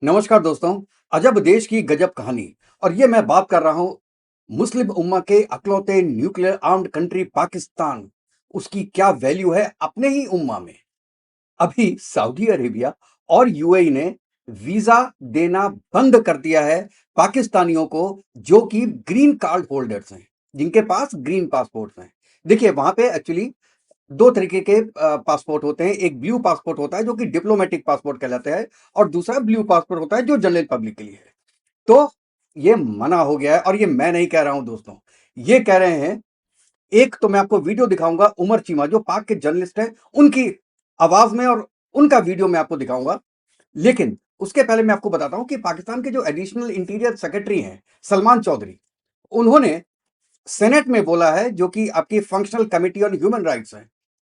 नमस्कार दोस्तों। अजब देश की गजब कहानी। और ये मैं बात कर रहा हूं मुस्लिम उम्मा के अकलौते न्यूक्लियर आर्म्ड कंट्री पाकिस्तान। उसकी क्या वैल्यू है अपने ही उम्मा में। अभी सऊदी अरेबिया और यूएई ने वीजा देना बंद कर दिया है पाकिस्तानियों को जो कि ग्रीन कार्ड होल्डर्स हैं, जिनके पास ग्रीन पासपोर्ट्स हैं। देखिए वहां पे एक्चुअली दो तरीके के पासपोर्ट होते हैं। एक ब्लू पासपोर्ट होता है जो कि डिप्लोमेटिक पासपोर्ट कहलाता है, और दूसरा ब्लू पासपोर्ट होता है जो जनरल पब्लिक के लिए है। तो ये मना हो गया है, और ये मैं नहीं कह रहा हूं दोस्तों, ये कह रहे हैं। एक तो मैं आपको वीडियो दिखाऊंगा, उमर चीमा जो पाक के जर्नलिस्ट हैं उनकी आवाज में, और उनका वीडियो मैं आपको दिखाऊंगा। लेकिन उसके पहले मैं आपको बताता हूं कि पाकिस्तान के जो एडिशनल इंटीरियर सेक्रेटरी हैं सलमान चौधरी, उन्होंने सेनेट में बोला है, जो कि आपकी functional committee on human rights है।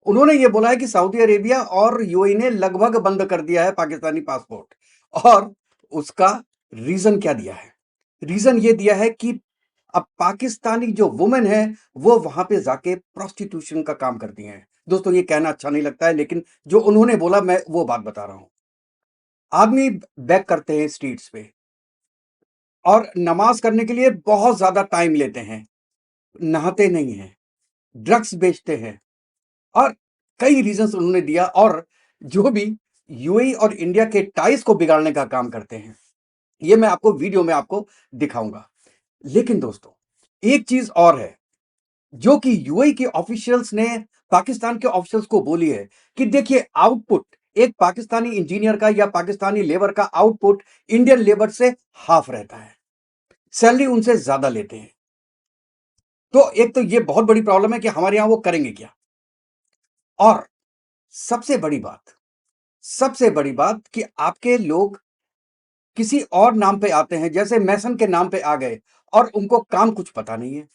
उन्होंने ये बोला है कि सऊदी अरेबिया और यूएई ने लगभग बंद कर दिया है पाकिस्तानी पासपोर्ट। और उसका रीजन क्या दिया है? रीजन ये दिया है कि अब पाकिस्तानी जो वुमेन है वो वहां पे जाके प्रोस्टिट्यूशन का काम करती हैं। दोस्तों ये कहना अच्छा नहीं लगता है, लेकिन जो उन्होंने बोला मैं वो बात बता रहा हूं। आदमी बैक करते हैं स्ट्रीट्स पे, और नमाज करने के लिए बहुत ज्यादा टाइम लेते हैं, नहाते नहीं हैं, ड्रग्स बेचते हैं, और कई रीजंस उन्होंने दिया, और जो भी यूएई और इंडिया के टाइज को बिगाड़ने का काम करते हैं, ये मैं आपको वीडियो में आपको दिखाऊंगा। लेकिन दोस्तों एक चीज और है जो कि यूएई के ऑफिशियल्स ने पाकिस्तान के ऑफिशियल्स को बोली है कि देखिए, आउटपुट एक पाकिस्तानी इंजीनियर का या पाकिस्तानी लेबर का आउटपुट इंडियन लेबर से हाफ रहता है, सैलरी उनसे ज्यादा लेते हैं। तो एक तो ये बहुत बड़ी प्रॉब्लम है कि हमारे यहां वो करेंगे क्या। और सबसे बड़ी बात, सबसे बड़ी बात कि आपके लोग किसी और नाम पे आते हैं, जैसे मैसन के नाम पे आ गए, और उनको काम कुछ पता नहीं है।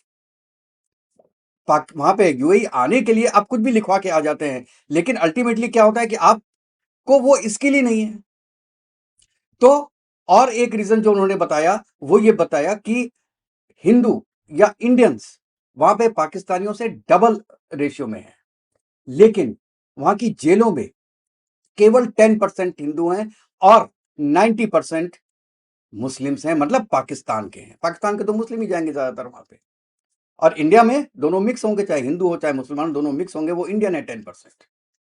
वहां पे यूएई आने के लिए आप कुछ भी लिखवा के आ जाते हैं, लेकिन अल्टीमेटली क्या होता है कि आपको वो इसके लिए नहीं है। तो और एक रीजन जो उन्होंने बताया वो ये बताया कि हिंदू या इंडियंस वहां पे पाकिस्तानियों से डबल रेशियो में है, लेकिन वहां की जेलों में केवल 10% हिंदू हैं और 90% मुस्लिम्स हैं, मतलब पाकिस्तान के हैं। पाकिस्तान के तो मुस्लिम ही जाएंगे ज्यादातर वहां पे। और इंडिया में दोनों मिक्स होंगे, चाहे हिंदू हो चाहे मुसलमान, दोनों मिक्स होंगे। वो इंडियन है 10%।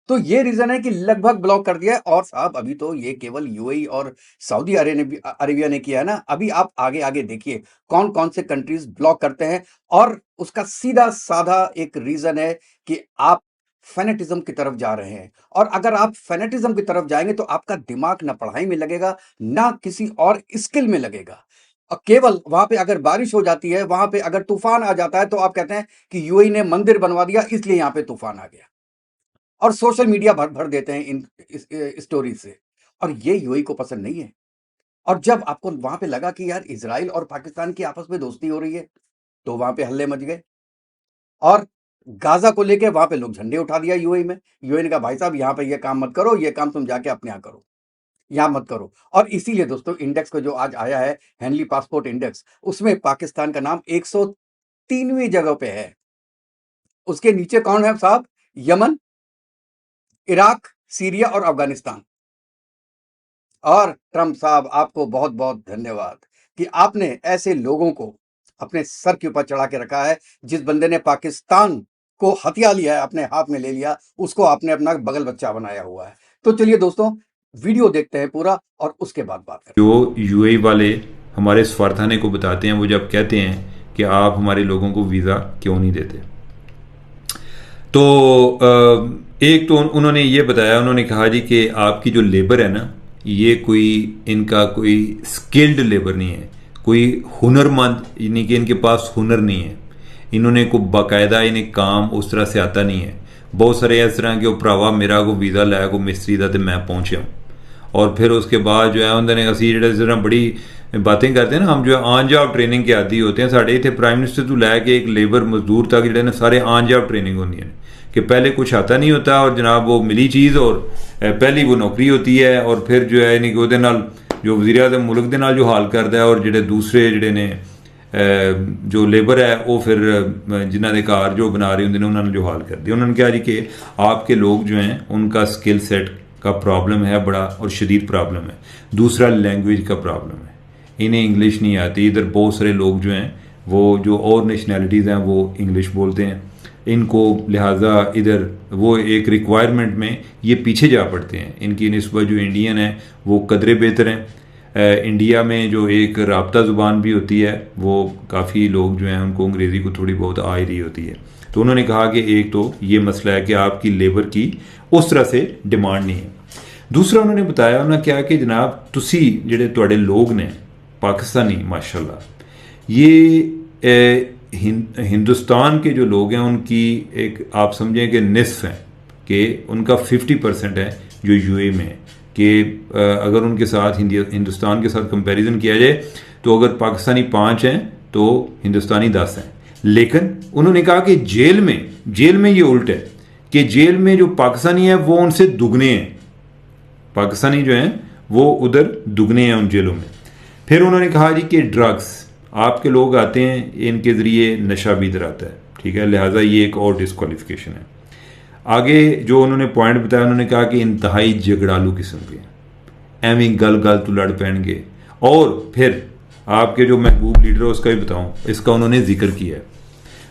तो ये रीजन है कि लगभग ब्लॉक कर दिया है। और साहब अभी तो ये केवल यूएई और सऊदी अरेबिया ने किया है ना। अभी आप आगे आगे देखिए कौन कौन से कंट्रीज ब्लॉक करते हैं। और उसका सीधा साधा एक रीजन है कि आप फेनेटिज्म की तरफ जा रहे हैं। और अगर आप फेनेटिज्म की तरफ जाएंगे तो आपका दिमाग ना पढ़ाई में लगेगा, ना किसी और स्किल में लगेगा। और केवल वहां पे अगर बारिश हो जाती है, वहां पे अगर तूफान आ जाता है, तो आप कहते हैं कि यूएई ने मंदिर बनवा दिया इसलिए यहां पे तूफान आ गया। और सोशल मीडिया भर भर देते हैं इन स्टोरी से। और ये यूएई को पसंद नहीं है। और जब आपको वहां पे लगा कि यार इजराइल और पाकिस्तान की आपस में दोस्ती हो रही है, तो वहां पे हल्ले मच गए। और गाजा को लेके वहां पे लोग झंडे उठा दिया यूएई में। यूएई ने कहा भाई साहब यहाँ पे ये काम मत करो, ये काम तुम जाके अपने यहाँ करो, यहां मत करो। और इसीलिए दोस्तों इंडेक्स को जो आज आया है, हेनली पासपोर्ट इंडेक्स, उसमें पाकिस्तान का नाम 103वीं जगह पे है। उसके नीचे कौन है साहब? यमन, इराक, सीरिया और अफगानिस्तान। और ट्रंप साहब आपको बहुत बहुत धन्यवाद कि आपने ऐसे लोगों को अपने सर के ऊपर चढ़ा के रखा है। जिस बंदे ने पाकिस्तान को हथिया लिया है, अपने हाथ में ले लिया, उसको आपने अपना बगल बच्चा बनाया हुआ है। तो चलिए दोस्तों वीडियो देखते हैं पूरा, और उसके बाद बात करते हैं। जो यूएई वाले हमारे स्वार्थाने को बताते हैं, वो जब कहते हैं कि आप हमारे लोगों को वीज़ा क्यों नहीं देते, तो एक तो उन्होंने ये बताया, उन्होंने कहा जी कि आपकी जो लेबर है ना, ये कोई इनका कोई स्किल्ड लेबर नहीं है, कोई हुनरमंद, यानी कि इनके पास हुनर नहीं है, इन्होंने को बाकायदा इन्हें काम उस तरह से आता नहीं है। बहुत सारे इस तरह के भरावा मेरा को वीज़ा लाया को मिस्त्री का, तो मैं पहुँचा। और फिर उसके बाद जो है उन्होंने असी जो जिस तरह बड़ी बातें करते हैं ना, हम जो है आन जॉब ट्रेनिंग के आदि होते हैं। साढ़े इतने प्राइम मिनिस्टर तो लैके एक लेबर मजदूर तक जो ने सारे आन जॉब ट्रेनिंग होंगी है कि पहले कुछ आता नहीं होता, और जनाब वो मिली चीज़, और पहली वो नौकरी होती है, और फिर जो है यानी कि ਉਹਦੇ ਨਾਲ जो वज़ीर आज़म मुल्क के नाल जो हाल करता है, और ਜਿਹੜੇ दूसरे ਜਿਹੜੇ ने जो लेबर है वो फिर जिन्हों के कार जो बना रहे होंगे ने उन्होंने जो हाल कर दिया। उन्होंने कहा जी कि आपके लोग जो हैं उनका स्किल सेट का प्रॉब्लम है बड़ा और शदीद प्रॉब्लम है। दूसरा लैंग्वेज का प्रॉब्लम है, इन्हें इंग्लिश नहीं आती। इधर बहुत सारे लोग जो हैं वो जो और नेशनैलिटीज़ हैं वो इंग्लिश बोलते हैं, इनको लिहाजा इधर वो एक रिक्वायरमेंट में ये पीछे जा पड़ते हैं। इनकी निस्बत जो इंडियन है वो कदरे बेहतर हैं। इंडिया में जो एक राब्ता ज़ुबान भी होती है वो काफ़ी लोग जो हैं उनको अंग्रेज़ी को थोड़ी बहुत आ ही रही होती है। तो उन्होंने कहा कि एक तो ये मसला है कि आपकी लेबर की उस तरह से डिमांड नहीं है। दूसरा उन्होंने बताया उन्होंने क्या कि जनाब तुसी जेडे तुहाडे लोग ने पाकिस्तानी माशाल्लाह ये हिंदुस्तान के जो लोग हैं उनकी एक आप समझें कि निस्फ है कि उनका 50% है जो यूए में है कि अगर उनके साथ हिंदुस्तान के साथ कंपैरिजन किया जाए तो अगर पाकिस्तानी 5 हैं तो हिंदुस्तानी 10 हैं। लेकिन उन्होंने कहा कि जेल में ये उल्ट है कि जेल में जो पाकिस्तानी है वो उनसे दुगने हैं, पाकिस्तानी जो हैं वो उधर दुगने हैं उन जेलों में। फिर उन्होंने कहा जी कि ड्रग्स आपके लोग आते हैं इनके ज़रिए नशा भी इधर आता है, ठीक है, लिहाजा ये एक और डिस्क्वालिफिकेशन है। आगे जो उन्होंने पॉइंट बताया उन्होंने कहा कि इंतहाई झगड़ालू किस्म के एवं गल तो लड़ पैणगे। और फिर आपके जो महबूब लीडर है उसका भी बताऊं, इसका उन्होंने जिक्र किया है।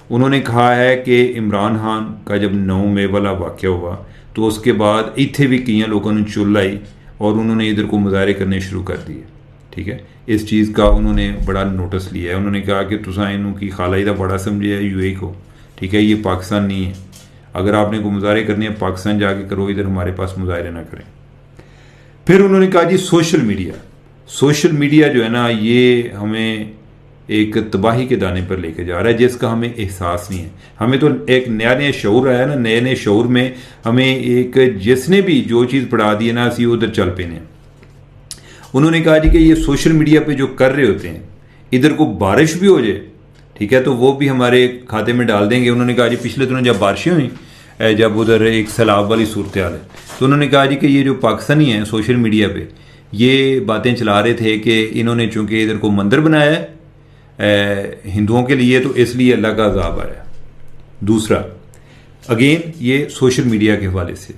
उन्होंने कहा है कि इमरान खान का जब 9 मई वाला वाक़या हुआ तो उसके बाद इत्थे भी कई लोगों ने चुल आई और उन्होंने इधर को मुजाहरे करने शुरू कर दिए, ठीक है। इस चीज़ का उन्होंने बड़ा नोटिस लिया है। उन्होंने कहा कि तुसा इनू की खालाई का बड़ा समझे है यूए को, ठीक है, ये पाकिस्तान नहीं है। अगर आपने को मुजाहरे करने हैं पाकिस्तान जाके करो, इधर हमारे पास मुजाहरे ना करें। फिर उन्होंने कहा जी सोशल मीडिया जो है ना ये हमें एक तबाही के दाने पर लेके जा रहा है जिसका हमें एहसास नहीं है। हमें तो एक नया शऊर आया ना, नए शऊर में हमें एक जिसने भी जो चीज़ पढ़ा दी है ना असी उधर चल पे ने। उन्होंने कहा जी कि ये सोशल मीडिया पे जो कर रहे होते हैं इधर को बारिश भी हो जाए, ठीक है, तो वो भी हमारे खाते में डाल देंगे। उन्होंने कहा जी पिछले दिनों जब बारिशें हुई, जब उधर एक सैलाब वाली सूरत हाल है, तो उन्होंने कहा जी कि ये जो पाकिस्तानी हैं सोशल मीडिया पे ये बातें चला रहे थे कि इन्होंने चूंकि इधर को मंदिर बनाया है हिंदुओं के लिए तो इसलिए अल्लाह का अजाब आया। दूसरा अगेन ये सोशल मीडिया के हवाले से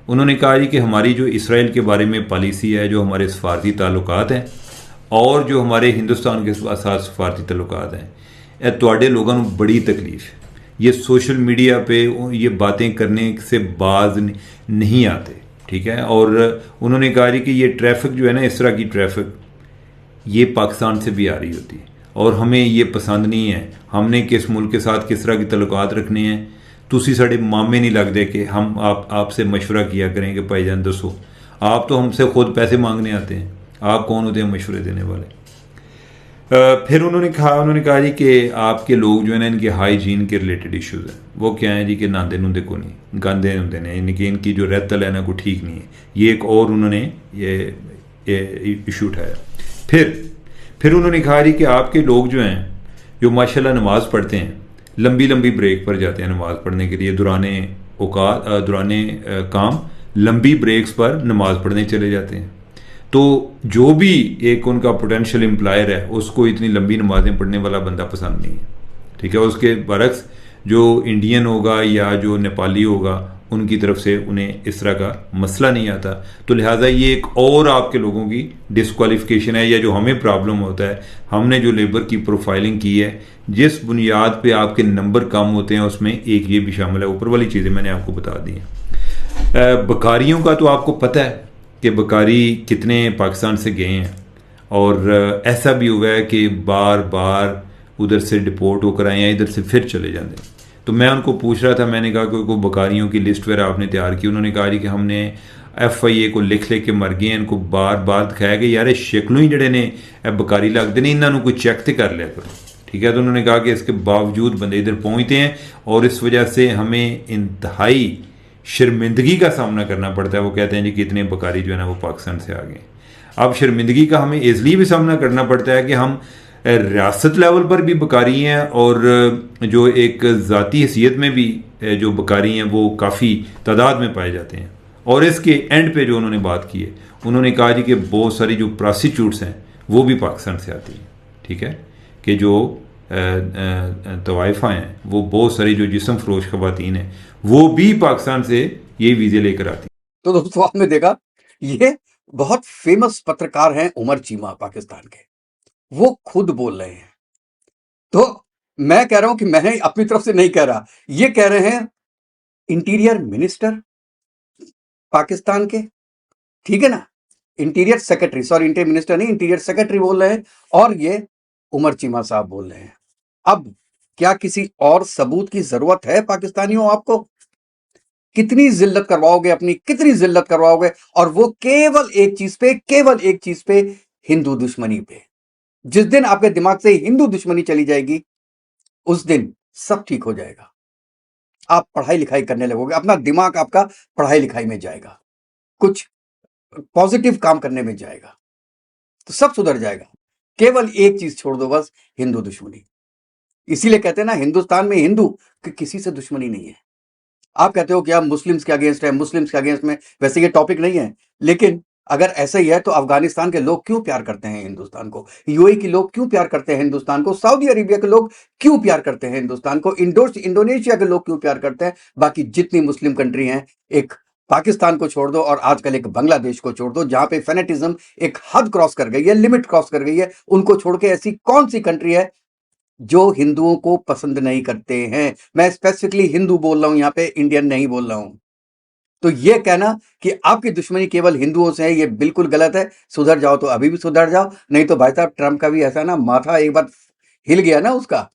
उन्होंने कहा जी कि हमारी जो इसराइल के बारे में पॉलिसी है, जो हमारे सफारती ताल्लुकात हैं और जो हमारे हिंदुस्तान के साथ सफारती ताल्लुकात हैं, तुहाडे लोगों को बड़ी तकलीफ है। ये सोशल मीडिया पे ये बातें करने से बाज नहीं आते, ठीक है। और उन्होंने कहा जी कि ये ट्रैफिक जो है ना, इस तरह की ट्रैफिक ये पाकिस्तान से भी आ रही होती है और हमें ये पसंद नहीं है। हमने किस मुल्क के साथ किस तरह की तल्लुकात रखने हैं, तुसी साढ़े मामे नहीं लगते कि हम आपसे मशवरा किया करें कि भाईजान दसो, आप तो हमसे खुद पैसे मांगने आते हैं, आप कौन होते हैं मशवरे देने वाले। फिर उन्होंने कहा जी कि आपके लोग जो है ना इनके हाइजीन के रिलेटेड इश्यूज़ हैं। वो क्या है जी कि नांदे नुंदे को नहीं, गंदे होंदे ने, इनकी जो रहतल है ना को ठीक नहीं है। ये एक और उन्होंने ये इशू उठाया। फिर उन्होंने कहा जी कि आपके लोग जो हैं जो माशाल्लाह नमाज़ पढ़ते हैं, लंबी ब्रेक पर जाते हैं नमाज़ पढ़ने के लिए, दुराने काम लंबी ब्रेक्स पर नमाज़ पढ़ने चले जाते हैं। तो जो भी एक उनका पोटेंशियल एम्प्लॉयर है उसको इतनी लंबी नमाजें पढ़ने वाला बंदा पसंद नहीं है, ठीक है। उसके बरक्स जो इंडियन होगा या जो नेपाली होगा उनकी तरफ से उन्हें इस तरह का मसला नहीं आता। तो लिहाजा ये एक और आपके लोगों की डिस्क्वालिफिकेशन है, या जो हमें प्रॉब्लम होता है, हमने जो लेबर की प्रोफाइलिंग की है जिस बुनियाद पे आपके नंबर कम होते हैं उसमें एक ये भी शामिल है। ऊपर वाली चीज़ें मैंने आपको बता दी हैं। बकारियों का तो आपको पता है कि बकारी कितने पाकिस्तान से गए हैं और ऐसा भी हुआ है कि बार उधर से डिपोर्ट होकर आए हैं, इधर से फिर चले जाते हैं। तो मैं उनको पूछ रहा था, मैंने कहा कोई बकारियों की लिस्ट वगैरह आपने तैयार की? उन्होंने कहा जी कि हमने FIA को लिख के मर गए हैं, इनको बार दिखाया कि यार शक्लों ही जड़े ने बकारी लगते हैं, इन्होंने कोई चेक तो कर लिया करो, ठीक है। तो उन्होंने कहा कि इसके बावजूद बंदे इधर पहुँचते हैं और इस वजह से हमें इंतहाई शर्मिंदगी का सामना करना पड़ता है। वो कहते हैं जी कि इतने बकारी जो है ना वो पाकिस्तान से आ गए। अब शर्मिंदगी का हमें इसलिए भी सामना करना पड़ता है कि हम रियासत लेवल पर भी बकारी हैं और जो एक ज़ाती हैसियत में भी जो बकारी हैं वो काफ़ी तादाद में पाए जाते हैं। और इसके एंड पे जो उन्होंने बात की है, उन्होंने कहा जी कि बहुत सारी जो प्रोस्टिट्यूट्स हैं वो भी पाकिस्तान से आती हैं, ठीक है, कि जो तवाइफ़ा हैं वो बहुत सारी जो जिस्म फरोश ख़वातीन हैं वो भी पाकिस्तान से ये वीज़े लेकर आती हैं। तो दोस्तों आपने देखा, ये बहुत फेमस पत्रकार हैं उमर चीमा पाकिस्तान के, वो खुद बोल रहे हैं। तो मैं कह रहा हूं कि मैंने अपनी तरफ से नहीं कह रहा, ये कह रहे हैं इंटीरियर मिनिस्टर पाकिस्तान के, ठीक है ना, interior secretary, sorry interior minister नहीं, इंटीरियर सेक्रेटरी बोल रहे हैं, और ये उमर चीमा साहब बोल रहे हैं। अब क्या किसी और सबूत की जरूरत है पाकिस्तानियों आपको? कितनी जिल्लत करवाओगे अपनी, कितनी जिल्लत करवाओगे, और वो केवल एक चीज पे, केवल एक चीज पे, हिंदू दुश्मनी पे। जिस दिन आपके दिमाग से हिंदू दुश्मनी चली जाएगी, उस दिन सब ठीक हो जाएगा। आप पढ़ाई लिखाई करने लगोगे, अपना दिमाग आपका पढ़ाई लिखाई में जाएगा, कुछ पॉजिटिव काम करने में जाएगा, तो सब सुधर जाएगा। केवल एक चीज छोड़ दो बस, हिंदू दुश्मनी। इसीलिए कहते हैं ना, हिंदुस्तान में हिंदू कि किसी से दुश्मनी नहीं है। आप कहते हो कि आप मुस्लिम्स के अगेंस्ट है, मुस्लिम्स के अगेंस्ट में, वैसे ये टॉपिक नहीं है, लेकिन अगर ऐसा ही है तो अफगानिस्तान के लोग क्यों प्यार करते हैं हिंदुस्तान को, यूएई के लोग क्यों प्यार करते हैं हिंदुस्तान को, सऊदी अरेबिया के लोग क्यों प्यार करते हैं हिंदुस्तान को, इंडोनेशिया के लोग क्यों प्यार करते हैं, बाकी जितनी मुस्लिम कंट्री हैं, एक पाकिस्तान को छोड़ दो और आजकल एक बांग्लादेश को छोड़ दो, जहां पे फेनेटिज्म एक हद क्रॉस कर गई है, लिमिट क्रॉस कर गई है, उनको छोड़ के ऐसी कौन सी कंट्री है जो हिंदुओं को पसंद नहीं करते हैं? मैं स्पेसिफिकली हिंदू बोल रहा हूं, यहां पे इंडियन नहीं बोल रहा हूं। तो ये कहना कि आपकी दुश्मनी केवल हिंदुओं से है, ये बिल्कुल गलत है। सुधर जाओ तो अभी भी सुधर जाओ, नहीं तो भाई साहब ट्रंप का भी ऐसा ना, माथा एक बार हिल गया ना उसका,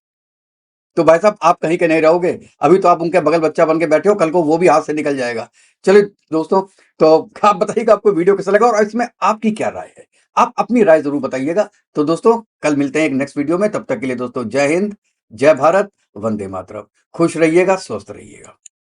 तो भाई साहब आप कहीं के नहीं रहोगे। अभी तो आप उनके बगल बच्चा बन के बैठे हो, कल को वो भी हाथ से निकल जाएगा। चलिए दोस्तों, तो आप बताइएगा आपको वीडियो कैसा लगा और इसमें आपकी क्या राय है, आप अपनी राय जरूर बताइएगा। तो दोस्तों कल मिलते हैं एक नेक्स्ट वीडियो में, तब तक के लिए दोस्तों जय हिंद, जय भारत, वंदे मातरम। खुश रहिएगा, स्वस्थ रहिएगा।